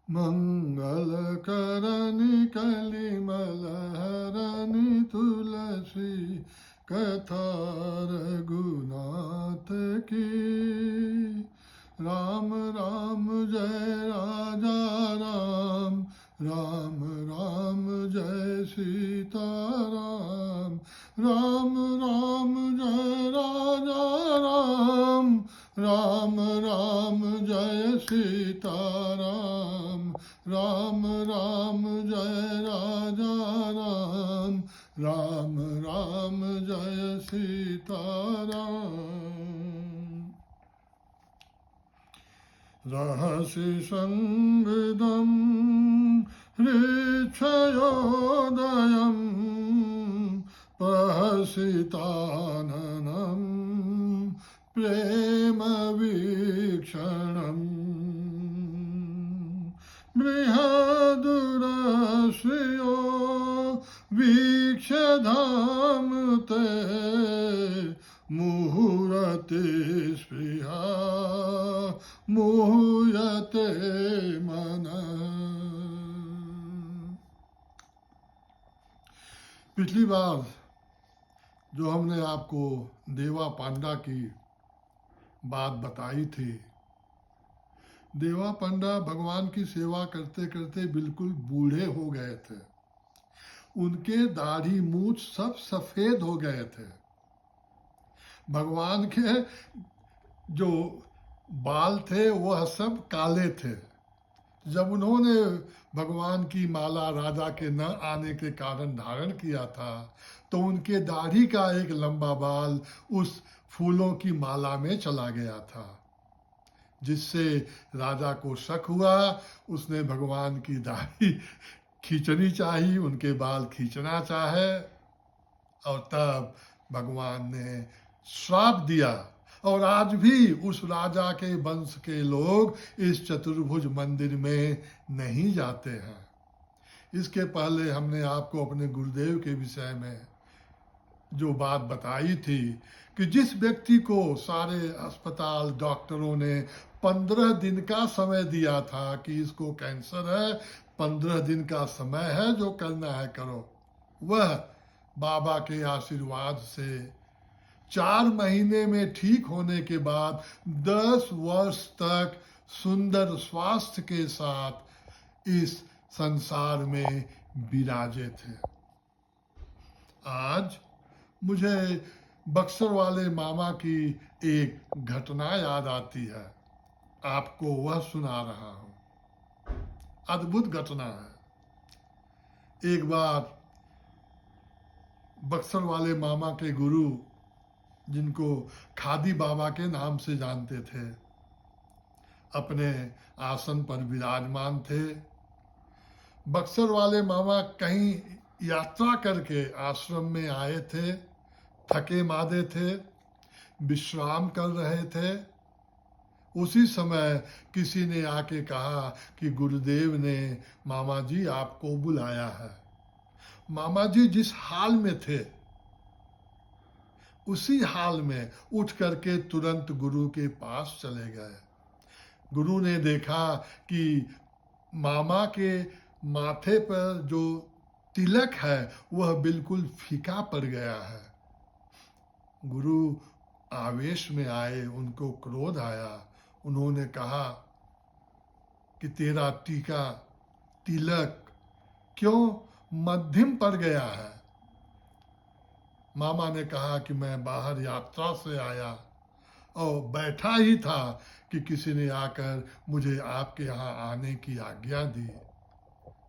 मंगलकरणी कलिमलहरणी तुलसी कथा रघुनाथ की। राम राम जय राजा राम, राम राम जय सीताराम, राम राम जय राजा राम, राम राम जय सीताराम, राम राम जय राजा राम, राम राम जय सीताराम। रहसि संविदं हृच्छयोदयं प्रहसिताननं प्रेम वीक्षणम्। बृहदुरश्रियो वीक्ष्य धाम ते, मुहुरति स्पृहा मुह्यते मनः। पिछली बार जो हमने आपको देवा पांडा की बात बताई थी, देवा पांडा भगवान की सेवा करते करते बिल्कुल बूढ़े हो गए थे। उनके दाढ़ी मूछ सब सफेद हो गए थे। भगवान के जो बाल थे वह सब काले थे। जब उन्होंने भगवान की माला राजा के न आने के कारण धारण किया था, तो उनके दाढ़ी का एक लंबा बाल उस फूलों की माला में चला गया था, जिससे राजा को शक हुआ। उसने भगवान की दाढ़ी खींचनी चाहिए, उनके बाल खींचना चाहे, और तब भगवान ने श्राप दिया। और आज भी उस राजा के वंश के लोग इस चतुर्भुज मंदिर में नहीं जाते हैं। इसके पहले हमने आपको अपने गुरुदेव के विषय में जो बात बताई थी कि जिस व्यक्ति को सारे अस्पताल डॉक्टरों ने 15 दिन का समय दिया था कि इसको कैंसर है, 15 दिन का समय है, जो करना है करो, वह बाबा के आशीर्वाद से 4 महीने में ठीक होने के बाद 10 वर्ष तक सुंदर स्वास्थ्य के साथ इस संसार में विराजे थे। आज मुझे बक्सर वाले मामा की एक घटना याद आती है, आपको वह सुना रहा हूं। अद्भुत घटना है। एक बार बक्सर वाले मामा के गुरु, जिनको खादी बाबा के नाम से जानते थे, अपने आसन पर विराजमान थे। बक्सर वाले मामा कहीं यात्रा करके आश्रम में आए थे, थके मादे थे, विश्राम कर रहे थे। उसी समय किसी ने आके कहा कि गुरुदेव ने मामा जी आपको बुलाया है। मामा जी जिस हाल में थे, उसी हाल में उठ करके तुरंत गुरु के पास चले गए। गुरु ने देखा कि मामा के माथे पर जो तिलक है वह बिल्कुल फीका पड़ गया है। गुरु आवेश में आए, उनको क्रोध आया। उन्होंने कहा कि तेरा टीका तिलक क्यों मध्यम पड़ गया है? मामा ने कहा कि मैं बाहर यात्रा से आया और बैठा ही था कि किसी ने आकर मुझे आपके यहाँ आने की आज्ञा दी।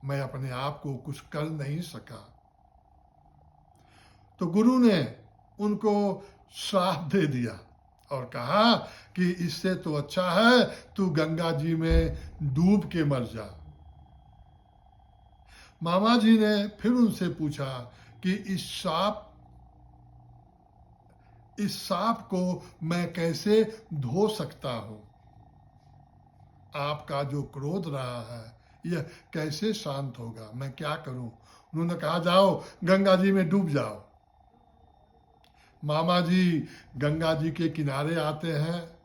मैं अपने आप को कुछ कर नहीं सका। तो गुरु ने उनको श्राप दे दिया और कहा कि इससे तो अच्छा है तू गंगा जी में डूब के मर जा। मामा जी ने फिर उनसे पूछा कि इस सांप को मैं कैसे धो सकता हूं? आपका जो क्रोध रहा है यह कैसे शांत होगा? मैं क्या करूं? उन्होंने कहा जाओ गंगा जी में डूब जाओ। मामा जी गंगा जी के किनारे आते हैं,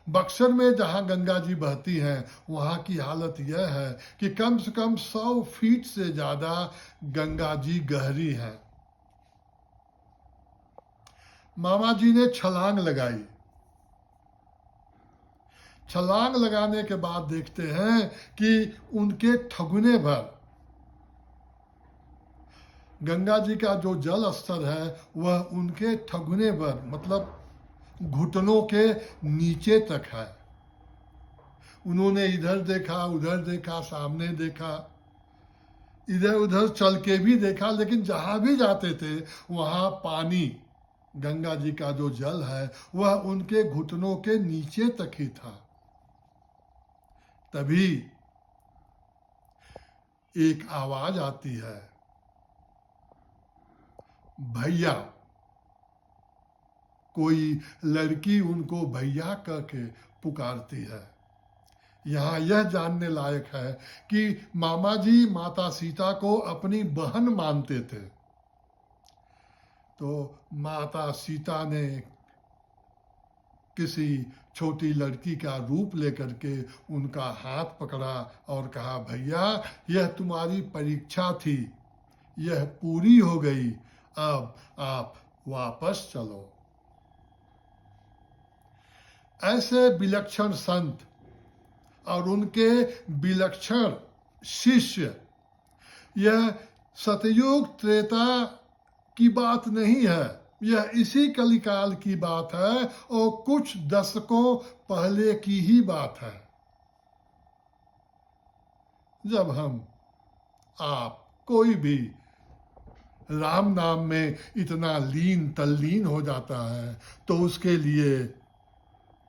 बक्सर में जहाँ गंगा जी बहती हैं वहाँ की हालत यह है कि कम से कम 100 फीट से ज़्यादा गंगा जी गहरी हैं। मामा जी ने छलांग लगाई। छलांग लगाने के बाद देखते हैं कि उनके ठगुने भर गंगा जी का जो जल स्तर है वह उनके ठगुने भर मतलब घुटनों के नीचे तक है। उन्होंने इधर देखा, उधर देखा, सामने देखा, इधर उधर चल के भी देखा, लेकिन जहां भी जाते थे वहां पानी, गंगा जी का जो जल है वह उनके घुटनों के नीचे तक ही था। तभी एक आवाज आती है, भैया। कोई लड़की उनको भैया करके पुकारती है। यहाँ यह जानने लायक है कि मामा जी माता सीता को अपनी बहन मानते थे। तो माता सीता ने किसी छोटी लड़की का रूप लेकर के उनका हाथ पकड़ा और कहा, भैया यह तुम्हारी परीक्षा थी, यह पूरी हो गई, अब आप वापस चलो। ऐसे विलक्षण संत और उनके विलक्षण शिष्य, यह सतयुग त्रेता की बात नहीं है, यह इसी कलिकाल की बात है और कुछ दशकों पहले की ही बात है, जब हम आप कोई भी राम नाम में इतना लीन तल्लीन हो जाता है तो उसके लिए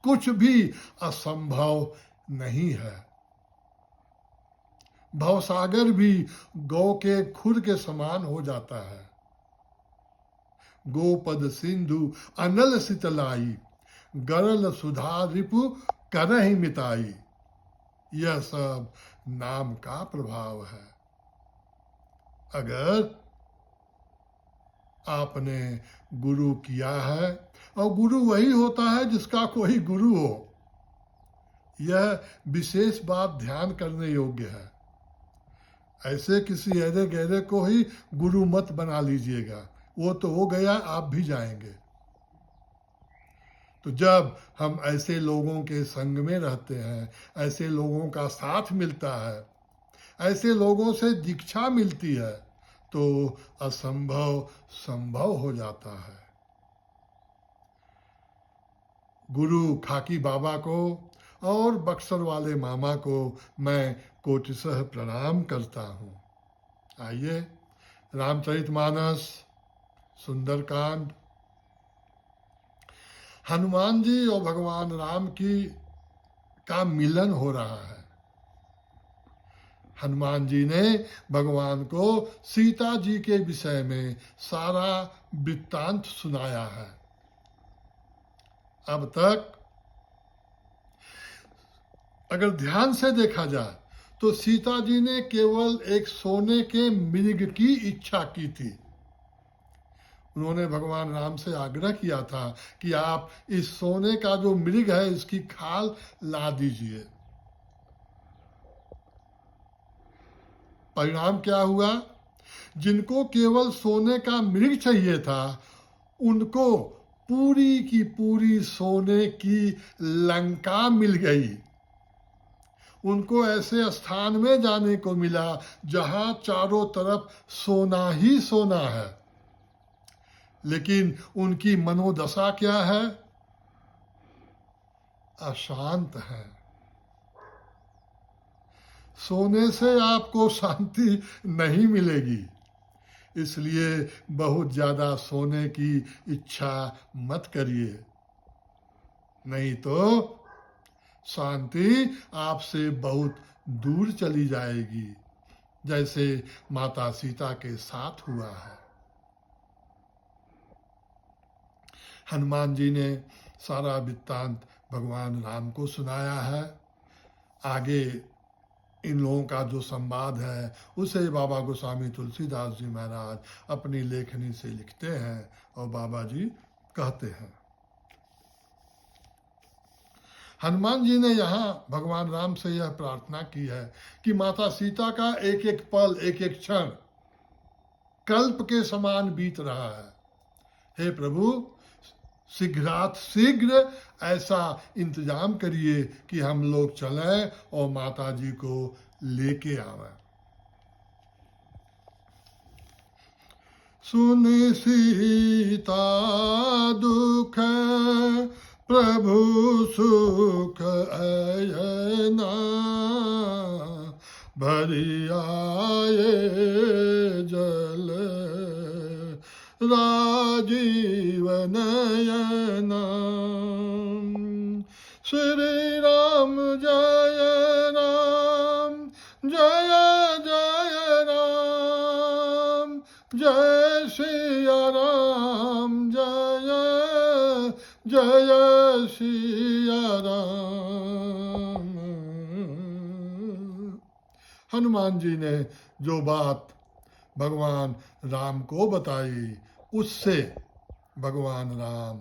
कुछ भी असंभव नहीं है। भवसागर भी गौ के खुर के समान हो जाता है। गोपद सिंधु अनल सितलाई, गरल सुधा रिपु करहि मिताई। यह सब नाम का प्रभाव है। अगर आपने गुरु किया है, और गुरु वही होता है जिसका कोई गुरु हो, यह विशेष बात ध्यान करने योग्य है। ऐसे किसी ऐरे गहरे को ही गुरु मत बना लीजिएगा, वो तो हो गया, आप भी जाएंगे। तो जब हम ऐसे लोगों के संग में रहते हैं, ऐसे लोगों का साथ मिलता है, ऐसे लोगों से दीक्षा मिलती है, तो असंभव संभव हो जाता है। गुरु खाकी बाबा को और बक्सर वाले मामा को मैं कोटिशः प्रणाम करता हूँ। आइए रामचरितमानस सुंदरकांड, हनुमान जी और भगवान राम की का मिलन हो रहा है। हनुमान जी ने भगवान को सीता जी के विषय में सारा वृत्तांत सुनाया है। अब तक अगर ध्यान से देखा जाए तो सीता जी ने केवल एक सोने के मृग की इच्छा की थी। उन्होंने भगवान राम से आग्रह किया था कि आप इस सोने का जो मृग है इसकी खाल ला दीजिए। परिणाम क्या हुआ? जिनको केवल सोने का मृग चाहिए था, उनको पूरी की पूरी सोने की लंका मिल गई। उनको ऐसे स्थान में जाने को मिला जहां चारों तरफ सोना ही सोना है। लेकिन उनकी मनोदशा क्या है? अशांत है। सोने से आपको शांति नहीं मिलेगी, इसलिए बहुत ज्यादा सोने की इच्छा मत करिए, नहीं तो शांति आपसे बहुत दूर चली जाएगी, जैसे माता सीता के साथ हुआ है। हनुमान जी ने सारा वृत्तांत भगवान राम को सुनाया है। आगे इन लोगों का जो संवाद है उसे बाबा गोस्वामी तुलसीदास जी महाराज अपनी लेखनी से लिखते हैं और बाबा जी कहते हैं, हनुमान जी ने यहाँ भगवान राम से यह प्रार्थना की है कि माता सीता का एक एक पल, एक एक क्षण कल्प के समान बीत रहा है। हे प्रभु, शीघ्रात शीघ्र ऐसा इंतजाम करिए कि हम लोग चलें और माता जी को लेके आवें। सुनि सीता दुख प्रभु सुख अयना, भरी आए जल राजीव नयना। श्री राम जय राम, जय जय राम, जय सिया राम, जय जय सिया राम। हनुमान जी ने जो बात भगवान राम को बताई, उससे भगवान राम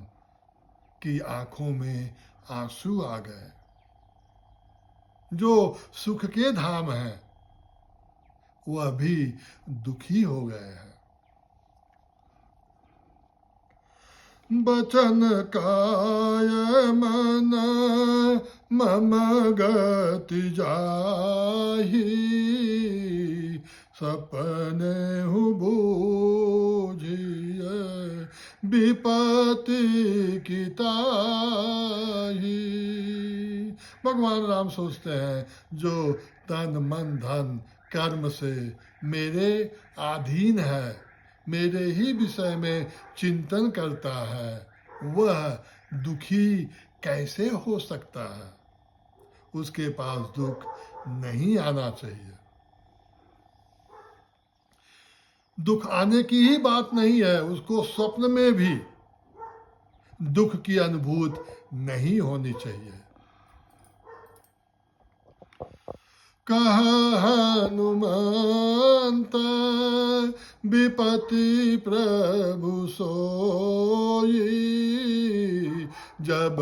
की आंखों में आंसू आ गए। जो सुख के धाम हैं वह भी दुखी हो गए हैं। बचन काय मन मम गति जाहि, सपने हूँ बूझिए विपत्ति की ताही। भगवान राम सोचते हैं जो तन मन धन कर्म से मेरे अधीन है, मेरे ही विषय में चिंतन करता है, वह दुखी कैसे हो सकता है। उसके पास दुख नहीं आना चाहिए। दुख आने की ही बात नहीं है, उसको स्वप्न में भी दुख की अनुभूति नहीं होनी चाहिए। कह हनुमंत विपत्ति प्रभु सोई, जब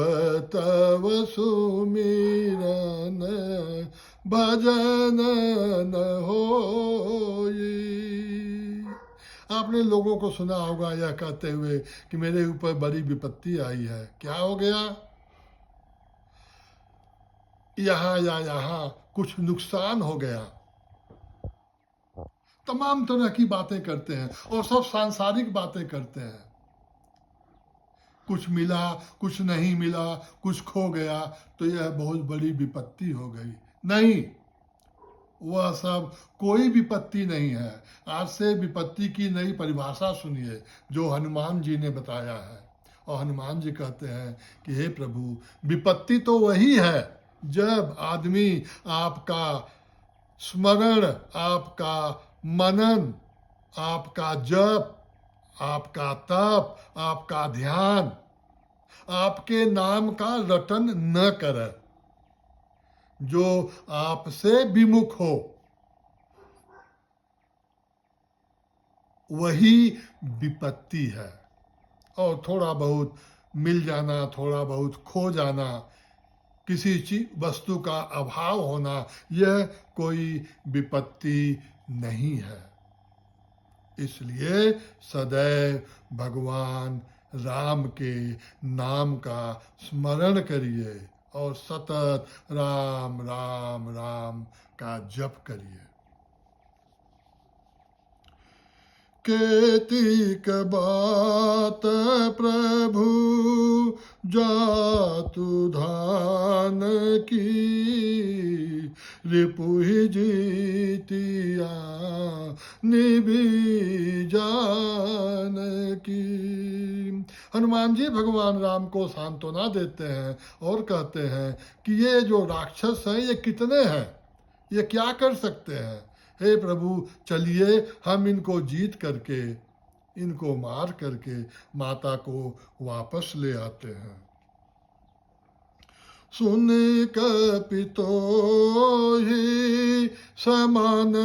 तव सुमिरन भजन न होई। आपने लोगों को सुना होगा यह कहते हुए कि मेरे ऊपर बड़ी विपत्ति आई है। क्या हो गया? यहाँ या यहाँ कुछ नुकसान हो गया। तमाम तरह की बातें करते हैं और सब सांसारिक बातें करते हैं। कुछ मिला, कुछ नहीं मिला, कुछ खो गया तो यह बहुत बड़ी विपत्ति हो गई। नहीं, वह सब कोई विपत्ति नहीं है। आज से विपत्ति की नई परिभाषा सुनिए जो हनुमान जी ने बताया है। और हनुमान जी कहते हैं कि हे प्रभु, विपत्ति तो वही है जब आदमी आपका स्मरण, आपका मनन, आपका जप, आपका तप, आपका ध्यान, आपके नाम का रटन न करे, जो आपसे विमुख हो, वही विपत्ति है। और थोड़ा बहुत मिल जाना, थोड़ा बहुत खो जाना, किसी चीज वस्तु का अभाव होना, यह कोई विपत्ति नहीं है। इसलिए सदैव भगवान राम के नाम का स्मरण करिए और सतत राम राम राम का जप करिए। केतिक बात प्रभु जातु धान की, रिपुहि जीतिया निभि जान की। हनुमान जी भगवान राम को सांत्वना देते हैं और कहते हैं कि ये जो राक्षस हैं ये कितने हैं, ये क्या कर सकते हैं। हे प्रभु, चलिए हम इनको जीत करके, इनको मार करके माता को वापस ले आते हैं। सुन कपितो ही समान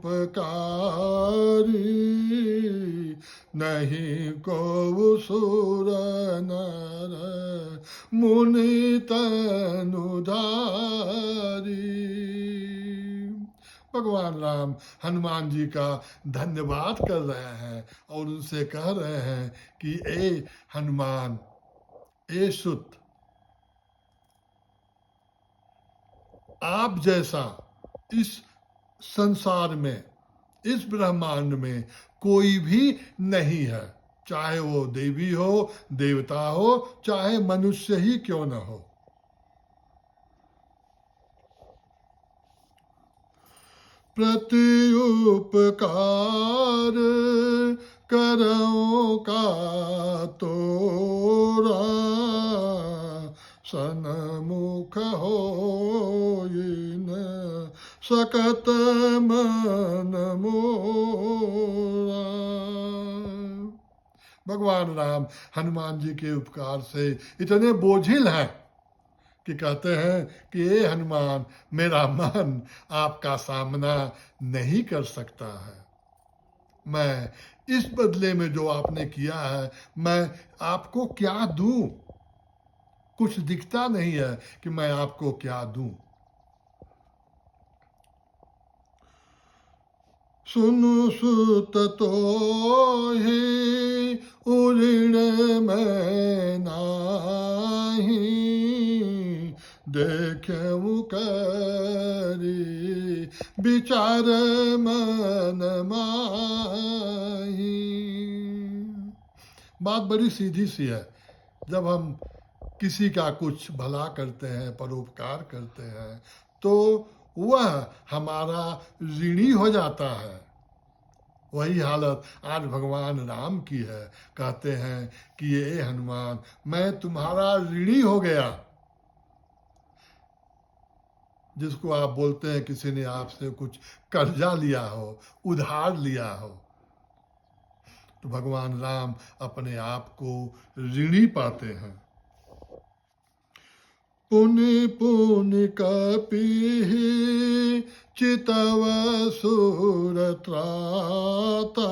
उपकारी, नहीं को सुर नर मुनि तनुधारी। भगवान राम हनुमान जी का धन्यवाद कर रहे हैं और उनसे कह रहे हैं कि ए हनुमान, ए सुत, आप जैसा इस संसार में, इस ब्रह्मांड में कोई भी नहीं है, चाहे वो देवी हो, देवता हो, चाहे मनुष्य ही क्यों न हो। प्रति उपकार करो का तोरा, सनमुख होइन् सकत मन मोरा। भगवान राम हनुमान जी के उपकार से इतने बोझिल हैं कि कहते हैं कि ये हनुमान, मेरा मन आपका सामना नहीं कर सकता है। मैं इस बदले में जो आपने किया है, मैं आपको क्या दूं? कुछ दिखता नहीं है कि मैं आपको क्या दूं। सुनु सुत तो ही उऋण में नाही, देख्यऊ करी विचार मन माही। बात बड़ी सीधी सी है। जब हम किसी का कुछ भला करते हैं, परोपकार करते हैं, तो वह हमारा ऋणी हो जाता है। वही हालत आज भगवान राम की है। कहते हैं कि ये हनुमान, मैं तुम्हारा ऋणी हो गया। जिसको आप बोलते हैं किसी ने आपसे कुछ कर्जा लिया हो, उधार लिया हो, तो भगवान राम अपने आप को ऋणी पाते हैं। पुनि पुनि कपि चितव सुर त्राता,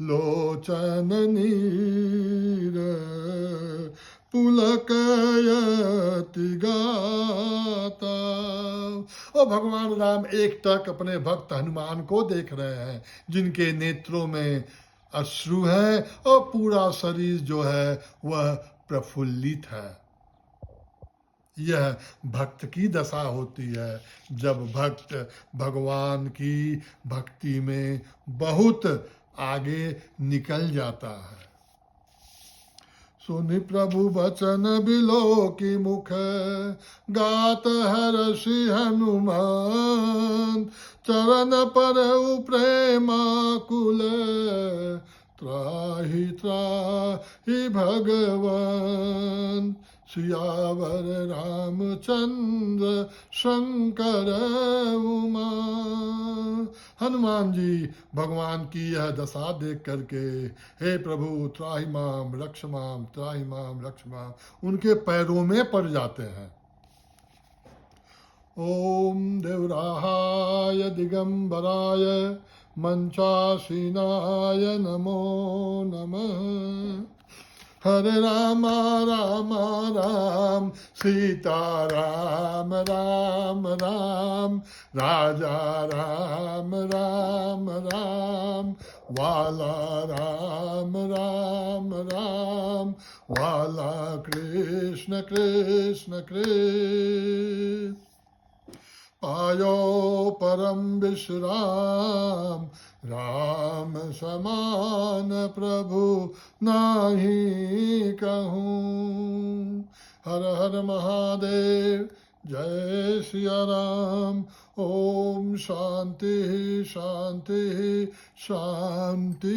लोचन नीर पुलकयति गाता। और भगवान राम एक टक अपने भक्त हनुमान को देख रहे हैं, जिनके नेत्रों में अश्रु है और पूरा शरीर जो है वह प्रफुल्लित है। यह भक्त की दशा होती है, जब भक्त भगवान की भक्ति में बहुत आगे निकल जाता है। सुनि प्रभु बचन बिलो की मुख, गात हर्षि हनुमान, चरण पर प्रेमाकुल, त्राहि त्राहि भगवान। सियावर रामचंद्र शंकर उमा। हनुमान जी भगवान की यह दशा देख करके, हे प्रभु त्राहि माम रक्ष माम, त्राहि माम रक्ष माम, उनके पैरों में पड़ जाते हैं। ओम देवराहाय दिगंबराय मंचासीनाय नमो नमः। हरे राम राम राम सीता राम राम राम, राजा राम राम राम, वाला राम राम राम, वाला कृष्ण कृष्ण कृष्ण। पायो परम विश्राम, राम समान प्रभु नाही कहूँ। हर हर महादेव, जय सिया राम। ओम शांति शांति शांति।